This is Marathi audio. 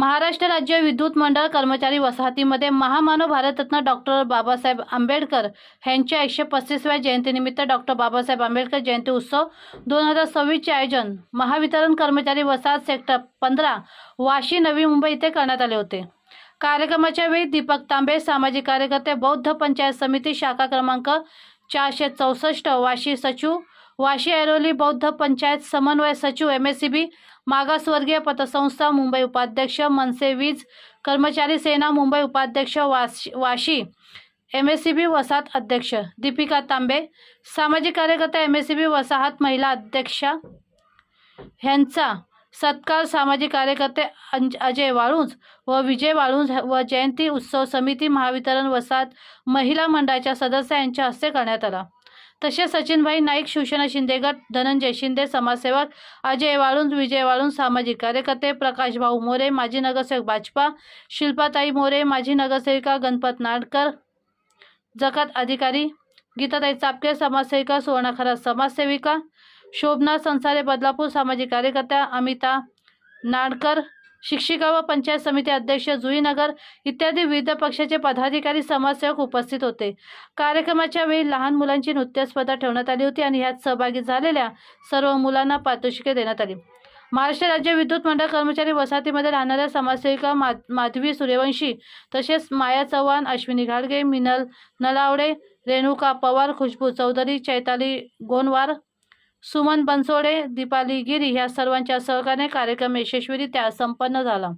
महाराष्ट्र राज्य विद्युत मंडळ कर्मचारी वसाहतीमध्ये महामानव भारतरत्न डॉक्टर बाबासाहेब आंबेडकर यांच्या 135व्या जयंतीनिमित्त डॉक्टर बाबासाहेब आंबेडकर जयंती उत्सव 2026 चे आयोजन महावितरण कर्मचारी वसाहत सेक्टर 15 वाशी नवी मुंबई येथे करण्यात आले होते। कार्यक्रमाच्या वेळी दीपक तांबे सामाजिक कार्यकर्ते बौद्ध पंचायत समिती शाखा क्रमांक 464 वाशी सचिव वाशी ऐरोली बौद्ध पंचायत समन्वय सचिव MSCB मागासवर्गीय पतसंस्था मुंबई उपाध्यक्ष मनसे वीज कर्मचारी सेना मुंबई उपाध्यक्ष वाशी MSCB वसाहत अध्यक्ष दीपिका तांबे सामाजिक कार्यकर्ता MSCB वसाहत महिला अध्यक्षा यांचा सत्कार सामाजिक कार्यकर्ते अजय वाळुंज व विजय वाळुंज व जयंती उत्सव समिती महावितरण वसाहत महिला मंडळाच्या सदस्य यांच्या हस्ते करण्यात आला। तसेच सचिनभाई नाईक शिवसेना शिंदे गट धनंजय शिंदे समाजसेवक अजय वाळुंज विजय वाळुंज सामाजिक कार्यकर्ते प्रकाश भाऊ मोरे माजी नगरसेवक भाजपा शिल्पाताई मोरे माजी नगरसेविका गणपत नाडकर जकात अधिकारी गीताताई चापके समाजसेविका सुवर्णा खरात समाजसेविका शोभना संसारे बदलापूर सामाजिक कार्यकर्त्या अमिता नाडकर शिक्षिका व पंचायत समिती अध्यक्ष जुईनगर इत्यादी विविध पक्षाचे पदाधिकारी समाजसेवक उपस्थित होते। कार्यक्रमाच्या वेळी लहान मुलांची नृत्य स्पर्धा ठेवण्यात आली होती आणि यात सहभागी झालेल्या सर्व मुलांना पारितोषिके देण्यात आली। महाराष्ट्र राज्य विद्युत मंडळ कर्मचारी वसाहतीमध्ये राहणाऱ्या समाजसेविका माधवी सूर्यवंशी तसेच माया चव्हाण अश्विनी घाडगे मिनल नलावडे रेणुका पवार खुशबू चौधरी चैताली गोनवार सुमन बनसोडे दीपाली गिरी या सर्वांच्या सहकार्याने कार्यक्रम यशस्वीरित्या संपन्न झाला।